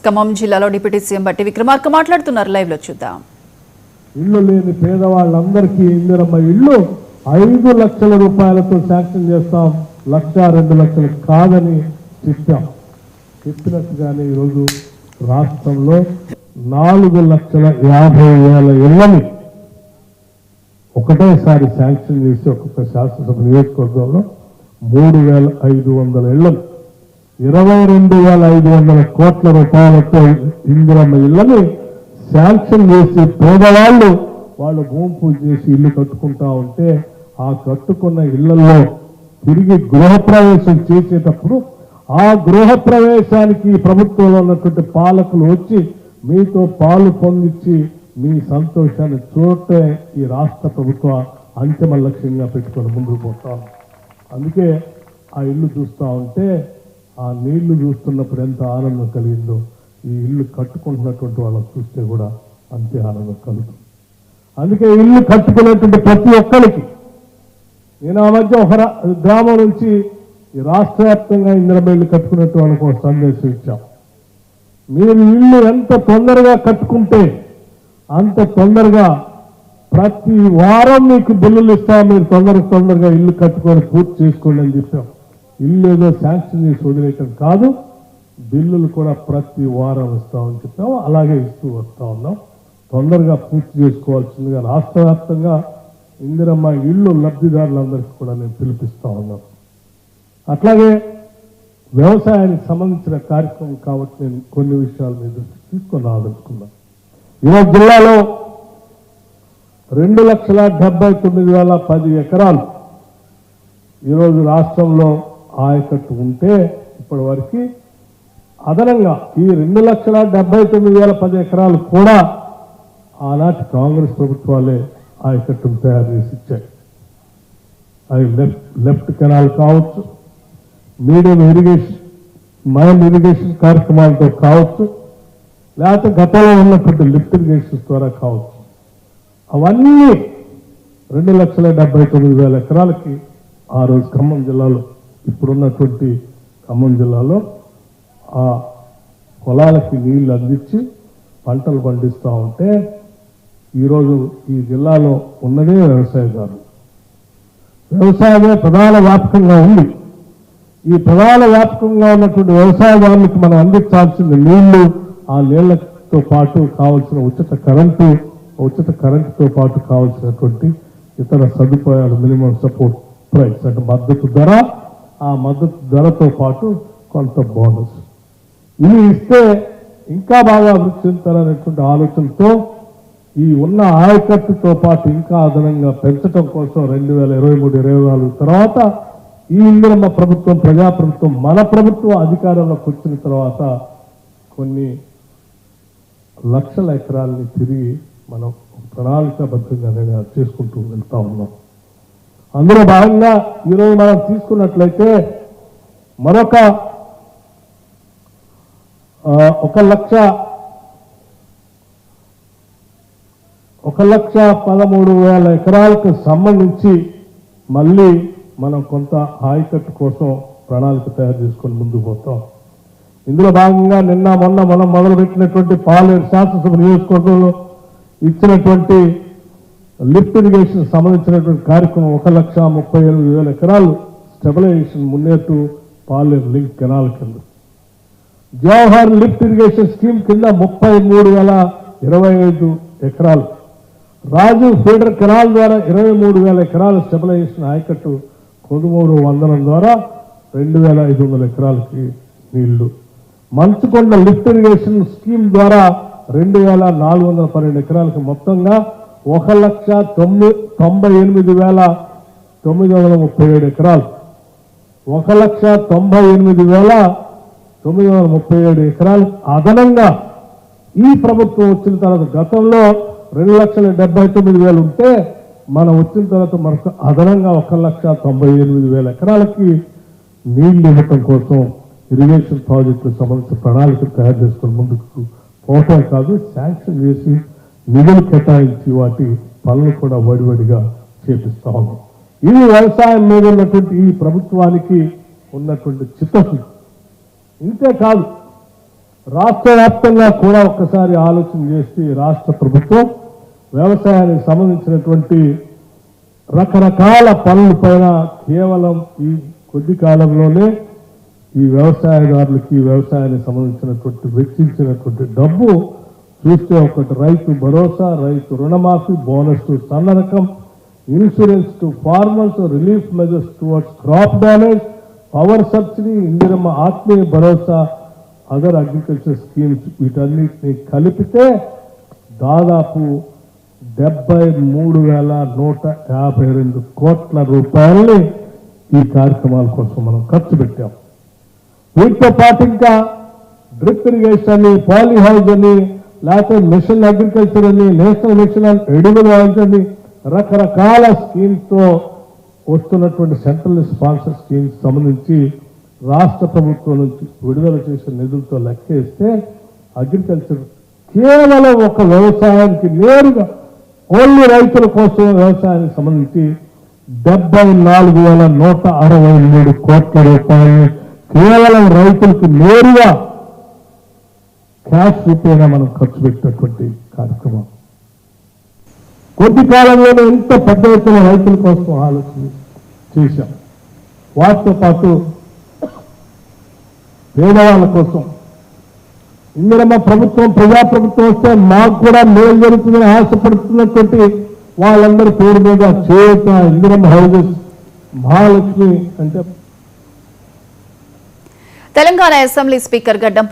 ఖమ్మం జిల్లాలో deputy CM బట్టి విక్రమార్క మాట్లాడుతున్నారు. లైవ్ లో చూద్దాం. ఇల్లు లేని పేదవాళ్ళందరికీ ఇందిరమ్మ ఇల్లు 5 లక్షల రూపాయలతో శాంక్షన్ చేస్తాం, 1,00,000 2 లక్షలు కాదని చెప్పినట్టుగానే ఈరోజు రాష్ట్రంలో 4,50,000 ఇళ్లని ఒకటేసారి శాంక్షన్ చేసి ఒక్కొక్క శాసనసభ నియోజకవర్గంలో 3,500 ఇళ్లను 22,500 కోట్ల రూపాయలతో ఇందిరమ్మ ఇళ్లని శాంక్షన్ చేసి పేదవాళ్ళు వాళ్ళు భూమి పూజ చేసి ఇల్లు కట్టుకుంటా ఉంటే ఆ కట్టుకున్న ఇళ్లలో తిరిగి గృహప్రవేశం చేసేటప్పుడు ఆ గృహప్రవేశానికి ప్రభుత్వంలో ఉన్నటువంటి పాలకులు వచ్చి మీతో పాలు పొందించి మీ సంతోషాన్ని చూడటే ఈ రాష్ట్ర ప్రభుత్వ అంతిమ లక్ష్యంగా పెట్టుకొని ముందుకు పోతాం. అందుకే ఆ ఇల్లు చూస్తూ ఉంటే ఆ నీళ్లు చూస్తున్నప్పుడు ఎంత ఆనందం కలిగిందో ఈ ఇల్లు కట్టుకుంటున్నటువంటి వాళ్ళని చూస్తే కూడా అంతే ఆనందం కలుగుతుంది. అందుకే ఇల్లు కట్టుకునేటువంటి ప్రతి ఒక్కరికి నేను ఆ మధ్య ఒక గ్రామం నుంచి ఈ రాష్ట్ర వ్యాప్తంగా ఇందిరమ్మ ఇల్లు కట్టుకునేట్టు వాళ్ళకు ఒక సందేశం ఇచ్చాం. మీరు ఇల్లు ఎంత తొందరగా కట్టుకుంటే అంత తొందరగా ప్రతి వారం మీకు బిల్లులు ఇస్తాం, మీరు తొందరగా ఇల్లు కట్టుకొని పూర్తి చేసుకోండి అని చెప్పాం. ఇల్లు ఏదో శాంక్షన్ చేసి వదిలేయటం కాదు, బిల్లులు కూడా ప్రతి వారం ఇస్తామని చెప్పాము. అలాగే ఇస్తూ వస్తూ ఉన్నాం. తొందరగా పూర్తి చేసుకోవాల్సిందిగా రాష్ట్ర వ్యాప్తంగా ఇందిరమ్మ ఇళ్ళు లబ్ధిదారులందరికీ కూడా నేను పిలిపిస్తా ఉన్నాను. అట్లాగే వ్యవసాయానికి సంబంధించిన కార్యక్రమం కాబట్టి నేను కొన్ని విషయాల మీద తీసుకొని ఆలోచుకున్నాను. ఈరోజు జిల్లాలో 2,79,10 ఎకరాలు ఈరోజు రాష్ట్రంలో ఆయకట్టు ఉంటే ఇప్పటి వరకు అదనంగా ఈ 2,79,10 ఎకరాలు కూడా ఆనాటి కాంగ్రెస్ ప్రభుత్వాలే ఆయకట్టును తయారు చేసి ఇచ్చాయి. అవి లెఫ్ట్ కెనాల్ కావచ్చు, మీడియం ఇరిగేషన్ మైన్ ఇరిగేషన్ కార్యక్రమాలతో కావచ్చు, లేకపోతే గతంలో ఉన్నటువంటి లిఫ్ట్ ఇరిగేషన్ ద్వారా కావచ్చు. అవన్నీ 2,79,000 ఎకరాలకి ఆ రోజు ఖమ్మం జిల్లాలో ఇప్పుడున్నటువంటి ఖమ్మం జిల్లాలో ఆ పొలాలకి నీళ్లు అందించి పంటలు పండిస్తూ ఉంటే ఈరోజు ఈ జిల్లాలో ఉన్నదే వ్యవసాయదారులు. వ్యవసాయమే ప్రధాన వ్యాపకంగా ఉంది. ఈ ప్రధాన వ్యాపకంగా ఉన్నటువంటి వ్యవసాయదారులకు మనం అందించాల్సిన నీళ్లు, ఆ నీళ్లతో పాటు కావాల్సిన ఉచిత కరెంటుతో పాటు కావాల్సినటువంటి ఇతర సదుపాయాలు, మినిమం సపోర్ట్ ప్రైస్ అంటే మద్దతు ధర, ఆ మద్దతు ధరతో పాటు కొంత బోనస్ ఇవి ఇస్తే ఇంకా బాగా అభివృద్ధి చెందుతారనేటువంటి ఆలోచనతో ఈ ఉన్న ఆయకట్టుతో పాటు ఇంకా అదనంగా పెంచడం కోసం 2023-24 తర్వాత ఈ ఇందిరమ్మ ప్రభుత్వం, ప్రజాప్రభుత్వం, మన ప్రభుత్వం అధికారంలోకి వచ్చిన తర్వాత కొన్ని లక్షల ఎకరాలని తిరిగి మనం ప్రణాళికాబద్ధంగా చేసుకుంటూ వెళ్తా ఉన్నాం. అందులో భాగంగా ఈరోజు మనం తీసుకున్నట్లయితే మరొక 1,13,000 ఎకరాలకు సంబంధించి మళ్ళీ మనం కొంత ఆయకట్టు కోసం ప్రణాళిక తయారు చేసుకొని ముందుకు పోతాం. ఇందులో భాగంగా మొన్న మనం మొదలుపెట్టినటువంటి పాలేరు శాసనసభ నియోజకవర్గంలో ఇచ్చినటువంటి లిఫ్ట్ ఇరిగేషన్ సంబంధించినటువంటి కార్యక్రమం 1,38,000 ఎకరాలు స్టెబిలైజేషన్ మున్నేటు పాలేరు లింక్ కెనాల్ కింద, జవహర్ లిఫ్ట్ ఇరిగేషన్ స్కీమ్ కింద 33,025 ఎకరాలు, రాజు ఫీడర్ కెనాల్ ద్వారా 23,000 ఎకరాలు స్టెబిలైజేషన్ ఆయకట్టు కొనుగోలు వందనం ద్వారా 2,500 ఎకరాలకి నీళ్లు, మంచుకొండ లిఫ్ట్ ఇరిగేషన్ స్కీమ్ ద్వారా 2,412 ఎకరాలకి మొత్తంగా 1,98,937 ఎకరాలు, 1,98,937 ఎకరాలు అదనంగా ఈ ప్రభుత్వం వచ్చిన తర్వాత, గతంలో 2,79,000 ఉంటే మనం వచ్చిన తర్వాత మరొక అదనంగా 1,98,000 ఎకరాలకి నీళ్లు ఇవ్వటం కోసం ఇరిగేషన్ ప్రాజెక్టుకు సంబంధించిన ప్రణాళిక తయారు చేసుకుని ముందుకు పోవటం కాదు, శాంక్షన్ చేసి నిధులు కేటాయించి వాటి పనులు కూడా వడివడిగా చేపిస్తా ఉన్నాం. ఇది వ్యవసాయం మీద ఉన్నటువంటి ఈ ప్రభుత్వానికి ఉన్నటువంటి చిత్తశుద్ధి. ఇంతే కాదు, రాష్ట్ర వ్యాప్తంగా కూడా ఒక్కసారి ఆలోచన చేసి రాష్ట్ర ప్రభుత్వం వ్యవసాయానికి సంబంధించినటువంటి రకరకాల పనుల పైన కేవలం ఈ కొద్ది కాలంలోనే ఈ వ్యవసాయదారులకి వ్యవసాయానికి సంబంధించినటువంటి వెచ్చించినటువంటి డబ్బు చూస్తే ఒకటి రైతు భరోసా, రైతు రుణమాఫీ, బోనస్ టు సన్న రకం, insurance to farmers, relief measures towards crop damage, power subsidy, Indiramma ఆత్మీయ భరోసా, అదర్ అగ్రికల్చర్ స్కీమ్స్ వీటన్నిటిని కలిపితే దాదాపు 73,152 కోట్ల రూపాయలని ఈ కార్యక్రమాల కోసం మనం ఖర్చు పెట్టాం. వీటితో పాటు ఇంకా డ్రిప్ ఇరిగేషన్ అని, పాలీ హౌస్ అని, లేకపోతే మిషన్ అగ్రికల్చర్ అని, national mission on edible oils అని రకరకాల స్కీమ్స్ తో వస్తున్నటువంటి సెంట్రల్ స్పాన్సర్ స్కీమ్స్ సంబంధించి రాష్ట్ర ప్రభుత్వం నుంచి విడుదల చేసిన నిధులతో లెక్కేస్తే అగ్రికల్చర్ కేవలం ఒక వ్యవసాయానికి నేరుగా ఓన్లీ రైతుల కోసం వ్యవసాయానికి సంబంధించి 74,163 కోట్ల రూపాయలు కేవలం రైతులకు నేరుగా క్యాష్ రూపేనా మనం ఖర్చు పెట్టినటువంటి కార్యక్రమం. కొద్ది కాలంలోనే ఎంత పెద్ద ఎత్తున రైతుల కోసం ఆలోచన చేశాం. వాటితో పాటు పేదవాళ్ళ కోసం ఇందిరమ్మ ప్రభుత్వం, ప్రజాప్రభుత్వం వస్తే మాకు కూడా మేలు జరుగుతుందని ఆశపడుతున్నటువంటి వాళ్ళందరి పేరు మీద చేయూత, ఇందిరమ్మ హౌజెస్, మహాలక్ష్మి అంటే తెలంగాణ అసెంబ్లీ స్పీకర్ గడ్డం